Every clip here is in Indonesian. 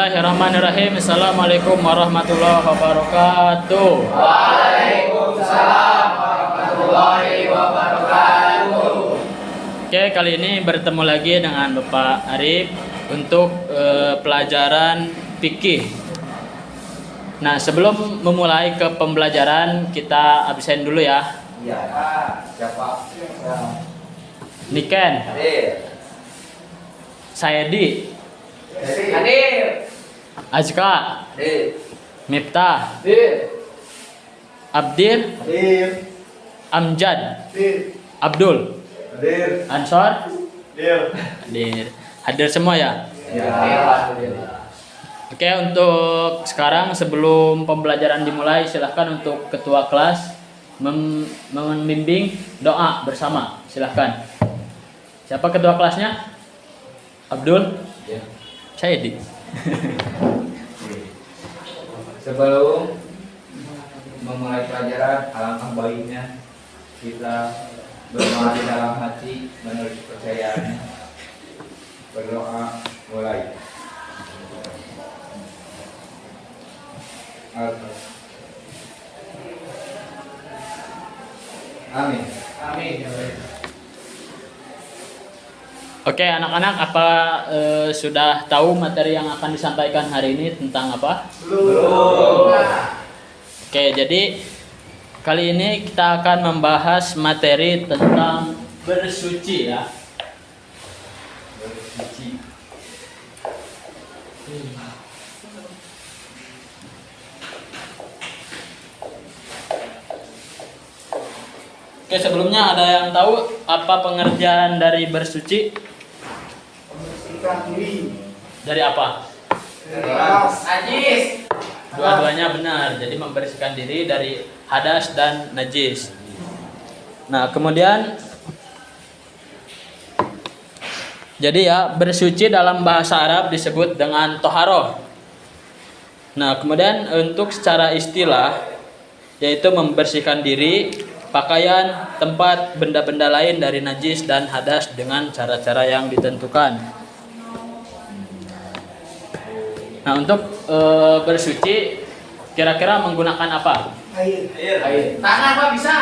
Bismillahirrahmanirrahim. Assalamualaikum warahmatullahi wabarakatuh. Waalaikumsalam warahmatullahi wabarakatuh. Oke, kali ini bertemu lagi dengan Bapak Arif untuk pelajaran fikih. Nah, sebelum memulai ke pembelajaran, kita absen dulu ya. Iya, siapa? Niken, Hadir. Sayedi, Hadir. Azka, Hadir. Miftah, Hadir. Abdir, Hadir. Amjad, Hadir. Abdul, Hadir. Ansor, Hadir. hadir semua ya. Hadir. Oke, untuk sekarang sebelum pembelajaran dimulai, silahkan untuk ketua kelas membimbing doa bersama. Silahkan. Siapa ketua kelasnya? Abdul? Ya. Sayedi. Sebelum memulai pelajaran, alangkah baiknya kita berdoa di dalam hati menurut kepercayaannya. Berdoa mulai. Amin. Amin. Oke, anak-anak, apa sudah tahu materi yang akan disampaikan hari ini tentang apa? Belum. Oke, jadi kali ini kita akan membahas materi tentang bersuci ya. Bersuci. Oke, sebelumnya ada yang tahu apa pengertian dari bersuci? Membersihkan diri Dari apa? dari hadas. Najis. Dua-duanya benar. Jadi membersihkan diri dari hadas dan najis. Nah, kemudian jadi ya, bersuci dalam bahasa Arab disebut dengan toharoh. Nah, kemudian untuk secara istilah yaitu membersihkan diri, pakaian, tempat, benda-benda lain dari najis dan hadas dengan cara-cara yang ditentukan. Nah, untuk bersuci kira-kira menggunakan apa? Air. Air. Tanah apa bisa?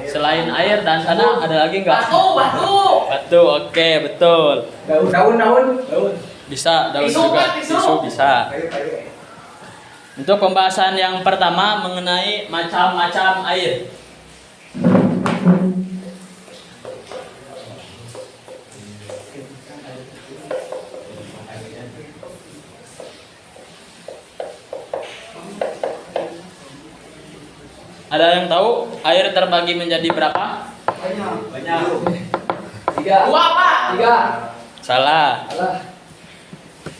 Selain air dan tanah ada lagi nggak? Batu. Batu, oke, betul. Daun. Bisa, daun Tisu, juga. Pak, tisu. Bisa. Untuk pembahasan yang pertama mengenai macam-macam air. Ada yang tahu air terbagi menjadi berapa? Banyak. Tiga. Dua Pak. Tiga. Salah. Salah.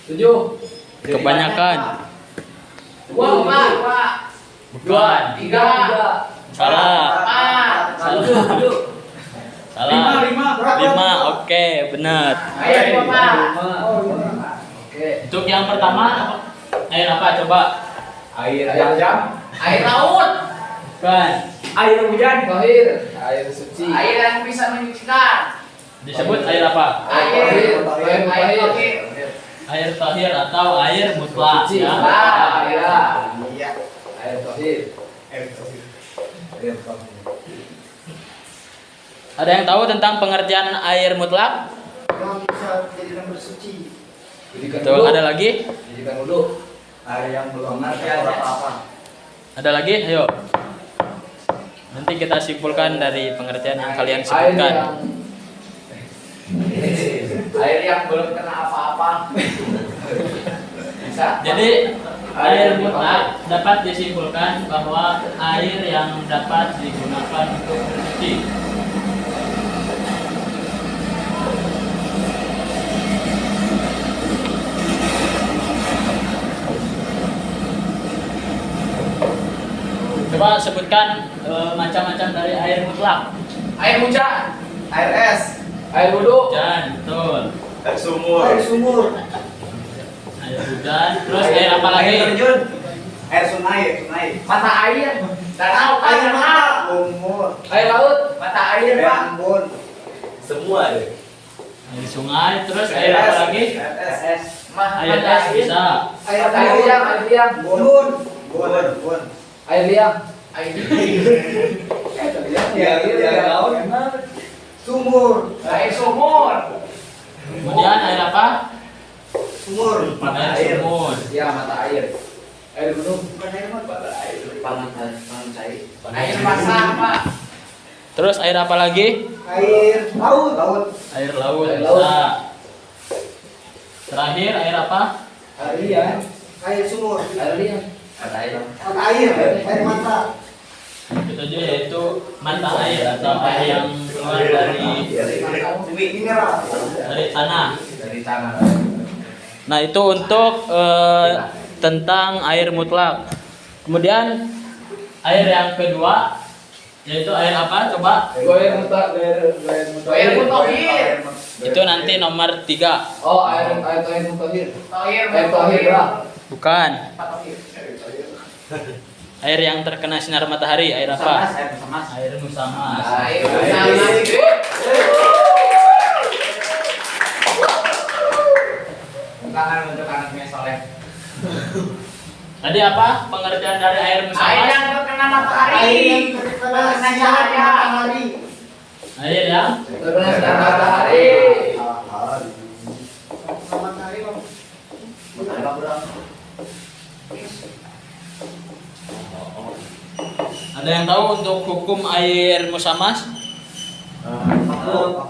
Tujuh. Kebanyakan. Dua Pak. Bukan. Tiga. Salah. Empat. Tujuh. Salah. Lima. Lima. Oke, benar. Ayo dua Pak. Oke. Untuk yang pertama air apa coba? Air jam. Air laut. Bukan. Air hujan. Tohir. Air suci. Air yang bisa menyucikan. Disebut air apa? Air. Tohir. Air. Air tahir atau air mutlak Suci. ya. Iya. Iya. Air tohir. Air tohir. Air tohir. Ada yang tahu tentang pengertian air mutlak? Yang bisa menjadikan bersuci. Betul. Ada lagi? Jadikan wudhu. Air yang belum Mengerti ada aja. apa-apa. Ada lagi? Ayo. Nanti kita simpulkan dari pengertian yang kalian Air sebutkan. Air yang belum kena apa-apa. Bisa. Jadi air mutlak dapat disimpulkan bahwa air yang dapat digunakan untuk bersuci. Coba sebutkan macam-macam dari air mutlak. Air hujan. Air es. Air wudhu. Hujan, betul. Air sumur. Air sumur. Air hujan, terus air apa lagi? Air terjun. Air sungai. Mata air. Danau Pak. Air Danau. sumur. Air laut. Mata air Air Pak. embun. Semua deh. Air sungai, terus air apa lagi? SS. Air es bisa. Air liang, air liang. Bun. Air liang. Air Ya, laut. Sumur. Air sumur. Kemudian air apa? Sumur. Air sumur. Ya, mata air. Air gunung. Pangan cair. Air basah, Pak. Terus air apa lagi? Air laut. Air laut Air laut. bisa. Terakhir air apa? Air liang. Air sumur. Air liang. Mata air. Mata air. Air mata. Itu aja yaitu mata air atau air yang keluar dari Mineral. tanah. Dari tanah. Nah itu untuk tentang air mutlak. Kemudian air yang kedua yaitu air apa? Coba. Goer mutahhir. Itu nanti nomor 3. Oh, air mutahhir. Air tahir. Bukan. Tahir. Air yang terkena sinar matahari. Air apa? Sama. Air musamas. Air musamas. Tangan untuk anaknya Soleh. Tadi apa pengertian dari air Air musamas? yang terkena matahari. Air yang terkena sinar matahari. Air yang Terkena sinar matahari. Matahari, Bang. ada yang tahu untuk hukum air musamas? Makruh.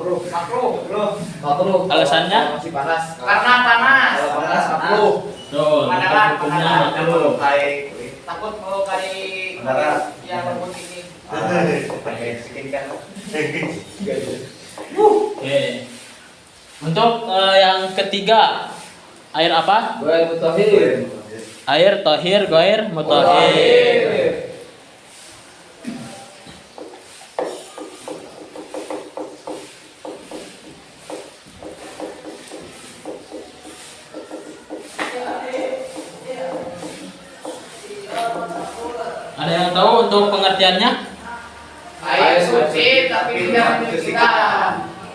Alasannya? Masih panas. Karena panas. Kalau panas makruh. Tuh, Padaran, hukumnya padaran. makruh. Takut melukai Benar. yang lembut ini. Pakai skincare. Oke. Untuk yang ketiga, air apa? Goer mutahhir. Air tohir, goir, mutahhir. Ada yang tahu untuk pengertiannya? Air suci tapi tidak mensucikan.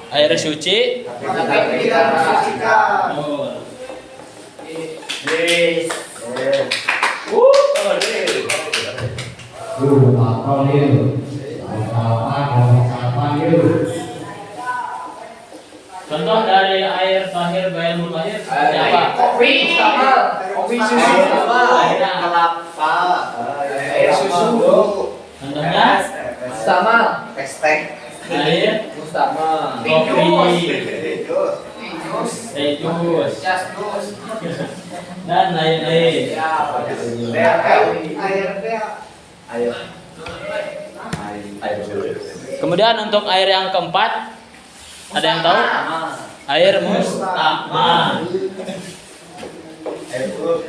Air suci. Tapi tidak mensucikan. Oh. Contoh dari air tahir, goir, mutahhir seperti apa? Kopi. Kopi susu. Airnya. Kelapa. Air susu. Contohnya Sama. Pestek. air Mustama. kopi, Jus. teh jus, Jas jus. dan lain-lain. Ya. Air. Kemudian untuk air yang keempat, ada yang tahu? Air mustakmal. Air buruk.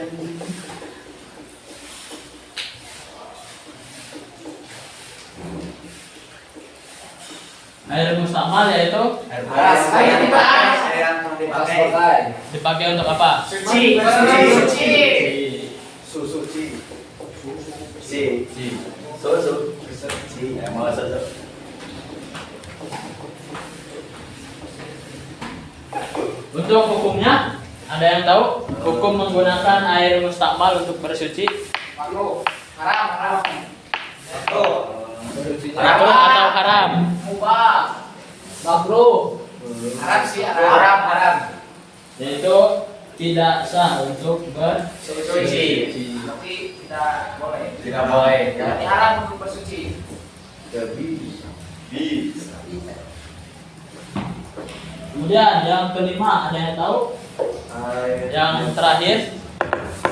Air mustakmal yaitu Air dibahas. Air yang dipakai. Pakai. dipakai untuk apa? Suci. Suci. Susu. Untuk hukumnya, ada yang tahu? Hukum menggunakan air mustakmal untuk bersuci? Makruh. Haram. Makruh atau haram? Mubah. Makruh. Haram sih, haram. Yaitu tidak sah untuk bersuci. Tapi tidak boleh. Tidak boleh. Jadi haram untuk bersuci. Kemudian yang kelima, ada yang tahu? Yang terakhir,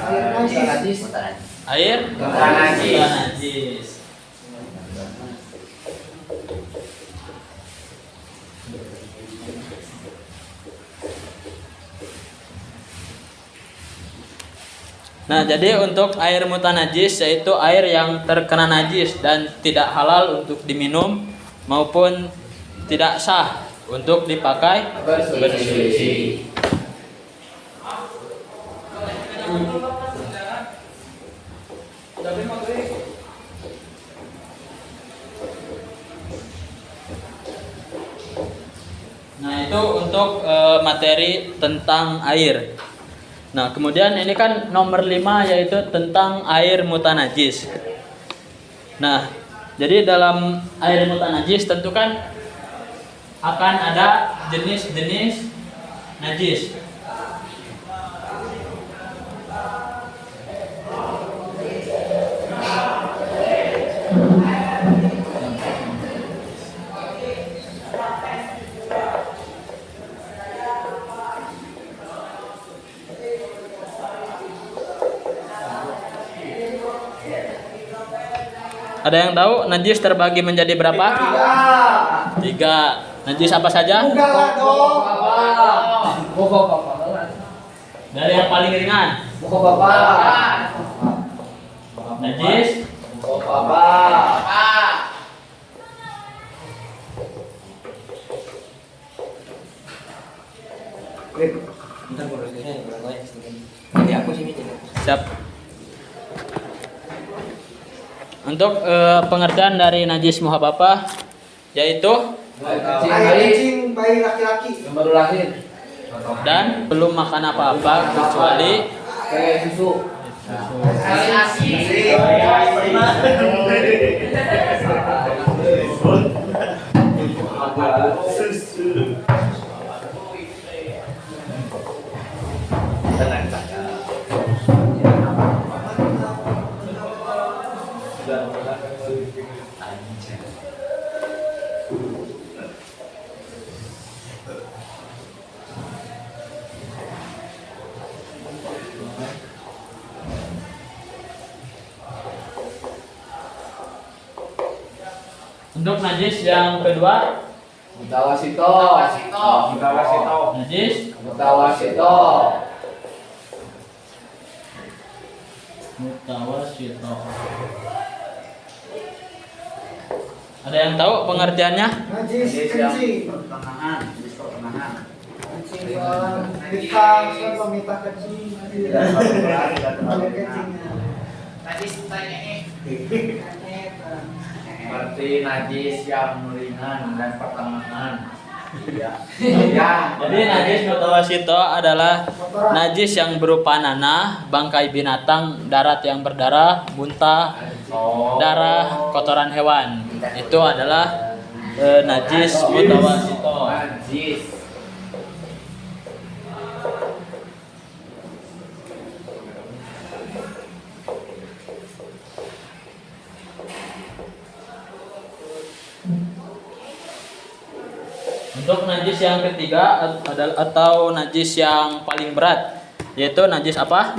Air najis. air Najis. najis. Nah, jadi untuk air mutanajis yaitu air yang terkena najis dan tidak halal untuk diminum maupun tidak sah untuk dipakai bersuci. Nah, itu untuk materi tentang air. Nah, kemudian ini kan nomor 5 yaitu tentang air mutanajis. Nah, jadi dalam air mutanajis tentu kan akan ada jenis-jenis najis. Ada yang tahu najis terbagi menjadi berapa? 3. Najis apa saja? Dari yang paling ringan. Najis. Siap. Untuk pengertian dari najis muhababah yaitu Kencing bayi laki-laki Yang baru lahir. dan belum makan apa-apa kecuali Kayak susu. Asi. untuk najis yang kedua Mutawasito. najis Mutawasito. mutawasito. Ada yang tahu pengertiannya? najis kencing Pertengahan. kencing hitam kan peminta kencing ada kencingnya Najis tanya nih. Seperti najis yang ringan dan pertengahan. Iya. Jadi najis mutawasito adalah najis yang berupa nanah, bangkai binatang, darat yang berdarah, muntah, darah, kotoran hewan. Itu adalah najis mutawasito. Najis. Untuk najis yang ketiga adalah atau najis yang paling berat yaitu najis apa?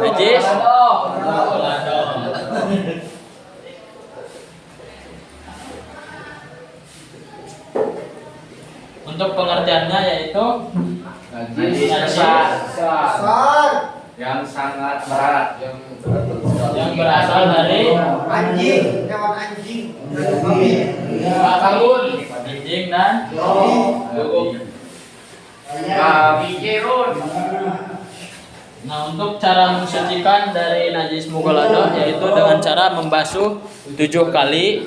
Najis untuk pengertiannya yaitu Najis besar. besar yang sangat berat. yang berasal dari anjing hewan anjing Bangun. anjing dan Pikirun. nah untuk cara mensucikan dari najis mughalladhah yaitu dengan cara membasuh 7 kali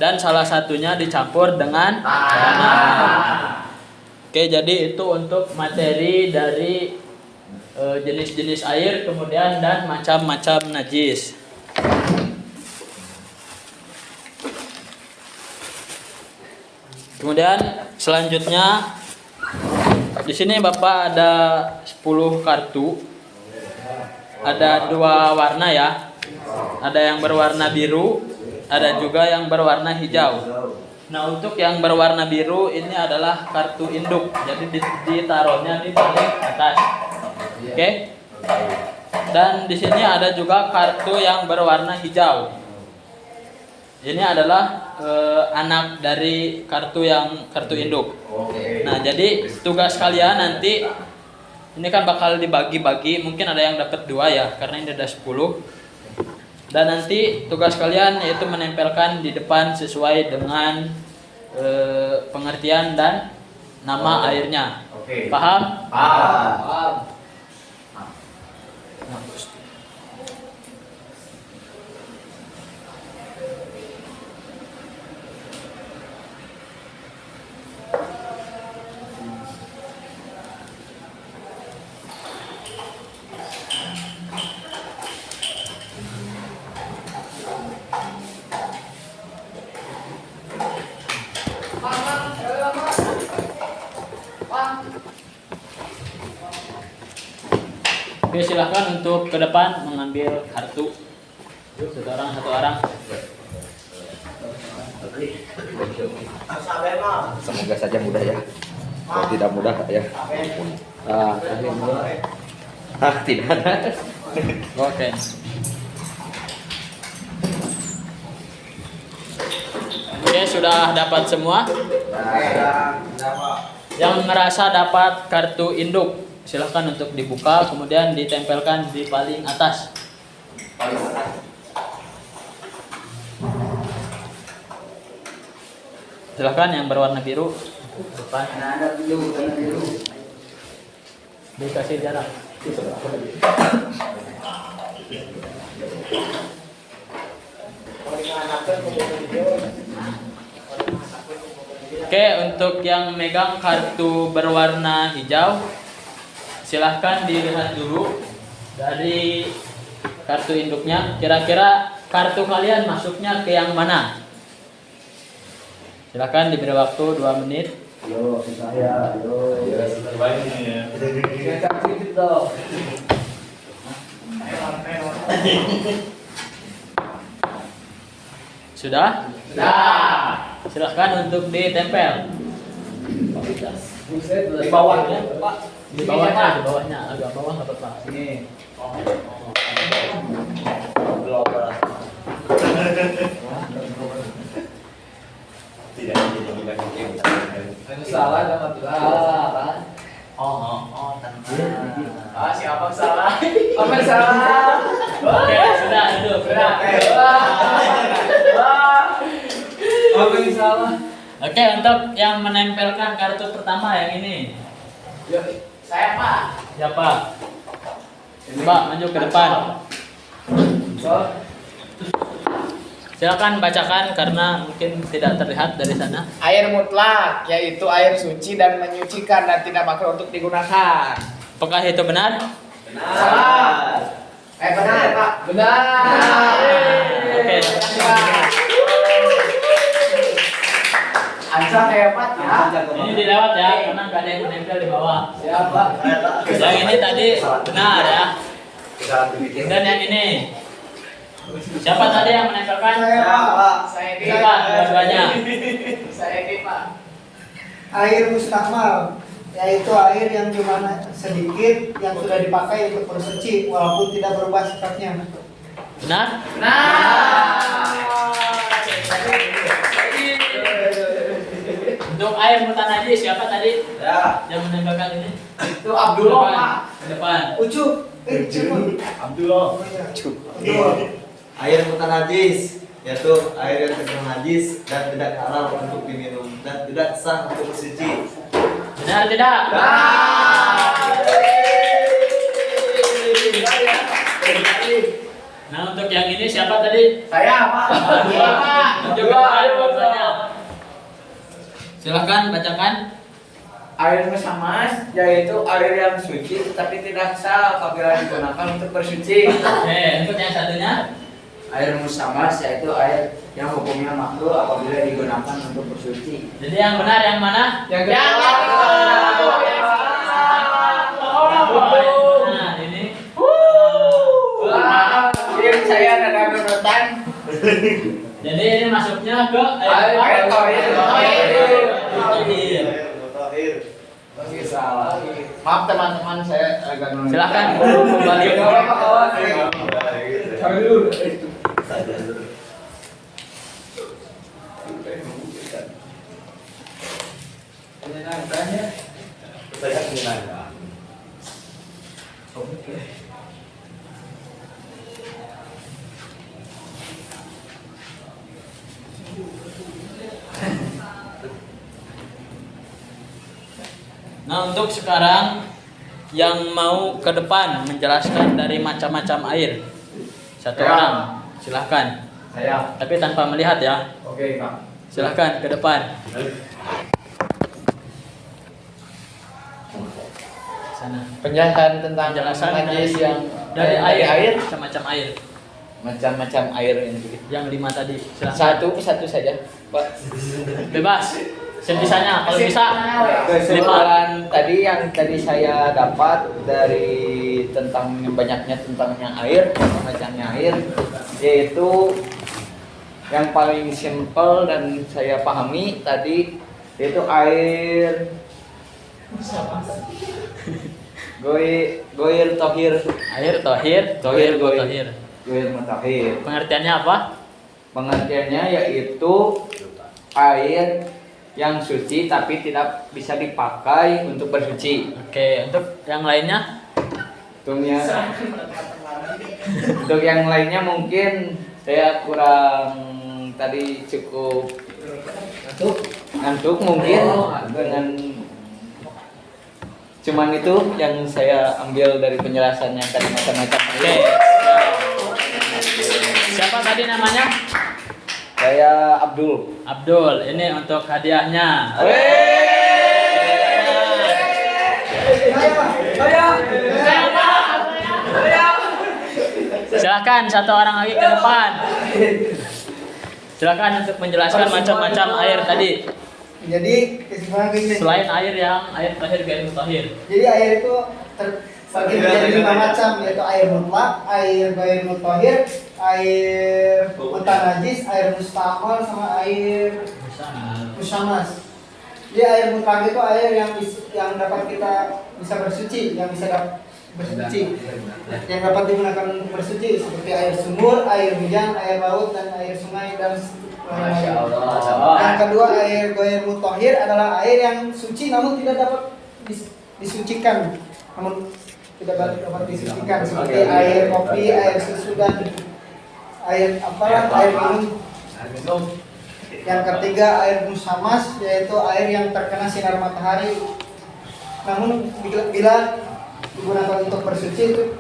dan salah satunya dicampur dengan tanah. Oke, jadi itu untuk materi dari jenis-jenis air kemudian dan macam-macam najis. Kemudian selanjutnya di sini Bapak ada 10 kartu. Ada 2 warna ya. Ada yang berwarna biru, ada juga yang berwarna hijau. Nah, untuk yang berwarna biru ini adalah kartu induk. Jadi ditaruhnya di paling atas. Oke. Dan di sini ada juga kartu yang berwarna hijau. Ini adalah anak dari kartu induk. Nah, jadi tugas kalian nanti ini kan bakal dibagi-bagi, mungkin ada yang dapat 2 ya, karena ini ada 10. Dan nanti tugas kalian yaitu menempelkan di depan sesuai dengan pengertian dan nama airnya. Oke. Paham? Paham. Oke, silahkan untuk ke depan mengambil kartu. Yuk, satu orang. Semoga saja mudah ya. Kalau tidak mudah ya. Tidak ada. Oke. Oke, sudah dapat semua. Yang merasa dapat kartu induk, silahkan untuk dibuka, kemudian ditempelkan di paling atas. Silahkan yang berwarna biru depan. Dikasih jarak. Oke, untuk yang megang kartu berwarna hijau, silahkan dilihat dulu dari kartu induknya. Kira-kira kartu kalian masuknya ke yang mana? Silahkan diberi waktu 2 menit. Sudah? Silahkan untuk ditempel. Di bawahnya, Pak. Di bawahnya, agak bawah nggak apa-apa. Ini. Tidak Itu salah sama Pak. Oh, tenang. Siapa yang salah? Apa yang salah? Oke, sudah duduk. Sudah. Apa yang salah? Oke, untuk yang menempelkan kartu pertama yang ini. Saya, Pak. Siapa? Mbak, maju ke depan. Silakan bacakan karena mungkin tidak terlihat dari sana. Air mutlak, yaitu air suci dan menyucikan dan tidak makruh untuk digunakan. Apakah itu benar? Salah. Benar, Pak. Benar. Oke. Ansa hebat ya. Ini dilewat ya, karena nggak ada yang menempel di bawah. Siapa? Yang ini tadi benar ya. Dan yang ini. Siapa tadi yang menempelkan? Saya, Pak. Saya di Siapa? Dua-duanya. Saya di Pak. Air mustakmal, yaitu air yang dimana sedikit yang sudah dipakai untuk bersuci walaupun tidak berubah sifatnya. Benar? Untuk air mutan najis siapa tadi? Yang menempelkan ini? Itu Abdullah, Pak. Ke depan. Ucup, Ucup. Abdullah. Ucup. Air mutan najis, yaitu air yang terkena najis dan tidak halal untuk diminum dan tidak sah untuk bersuci. Benar tidak? Nah, untuk yang ini siapa tadi? Saya, Pak. Dua, Pak. Juga air botolnya. Silahkan bacakan. Air musamas yaitu air yang suci tetapi tidak sah apabila digunakan untuk bersuci. Oke, untuk yang satunya. Air musamas yaitu air yang hukumnya makruh apabila digunakan untuk bersuci. Jadi yang benar yang mana? Yang Nah, ini. Wah, tim saya ada nunutan. Jadi ini masuknya ke Air. Air. Salah. Maaf teman-teman, saya agak nunutan. Silakan guru kembali. Cari dulu. Nah, untuk sekarang yang mau ke depan menjelaskan dari macam-macam air. Satu orang, silahkan. Saya. Tapi tanpa melihat ya. Oke, Kak. Silahkan ke depan. Sana. Penjelasan tentang Penjelasan najis yang dari air, macam-macam air. macam-macam air ini. Yang 5 tadi. Silahkan. Satu saja, Pak. Bebas. Sebisanya, kalau bisa. Kesimpulan tadi yang tadi saya dapat dari tentang banyaknya tentangnya air, macamnya air, yaitu yang paling simpel dan saya pahami tadi yaitu air goir tohir, Air tohir, tohir goir tohir. goir mutahhir. Pengertiannya apa? Pengertiannya yaitu air yang suci tapi tidak bisa dipakai untuk bersuci. Oke, untuk yang lainnya? Untuk yang lainnya mungkin saya kurang tadi cukup ngantuk mungkin dengan cuman itu yang saya ambil dari penjelasannya tadi macam-macam. Oke. Siapa tadi namanya? Saya Abdul. Abdul. Ini untuk hadiahnya. Silakan satu orang lagi ke depan. Silakan untuk menjelaskan macam-macam air tadi. Jadi kesimpulan begini. Selain air yang air tahir gair mutahhir. Jadi air itu terbagi menjadi 5 macam, yaitu air mutlak, air gair mutahhir, air mutanajis, air mustamal, sama air musamas. Jadi air mutlak itu air yang dapat kita bisa bersuci, yang bisa bersuci, yang dapat digunakan untuk bersuci seperti air sumur, air hujan, air laut, dan air sungai dan Masya lain-lain. Allah. Yang kedua air goir mutahhir adalah air yang suci namun tidak dapat disucikan, namun tidak dapat disucikan seperti air kopi, air susu, dan air minum. Yang ketiga air musamas, yaitu air yang terkena sinar matahari namun bila digunakan untuk bersuci itu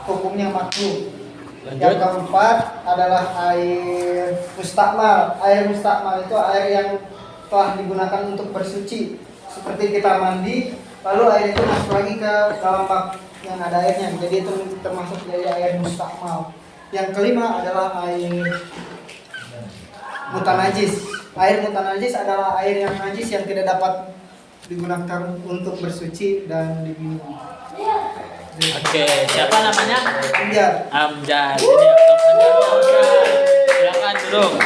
hukumnya makruh. Yang keempat adalah air mustakmal. Air mustakmal itu air yang telah digunakan untuk bersuci, seperti kita mandi lalu air itu masuk lagi ke dalam bak yang ada airnya, jadi itu termasuk dari air mustakmal. Yang kelima adalah air mutanajis. Air mutanajis adalah air yang najis yang tidak dapat digunakan untuk bersuci dan diminum. Oke, siapa namanya? Amjad. Amjad. Ini untuk hadiahnya. Silakan duduk.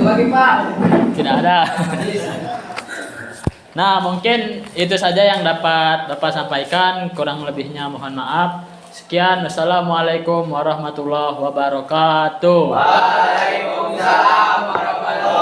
Lagi Pak. Tidak ada. Nah, mungkin itu saja yang dapat Bapak sampaikan. Kurang lebihnya mohon maaf. Sekian. Wassalamualaikum warahmatullahi wabarakatuh. Waalaikumsalam warahmatullahi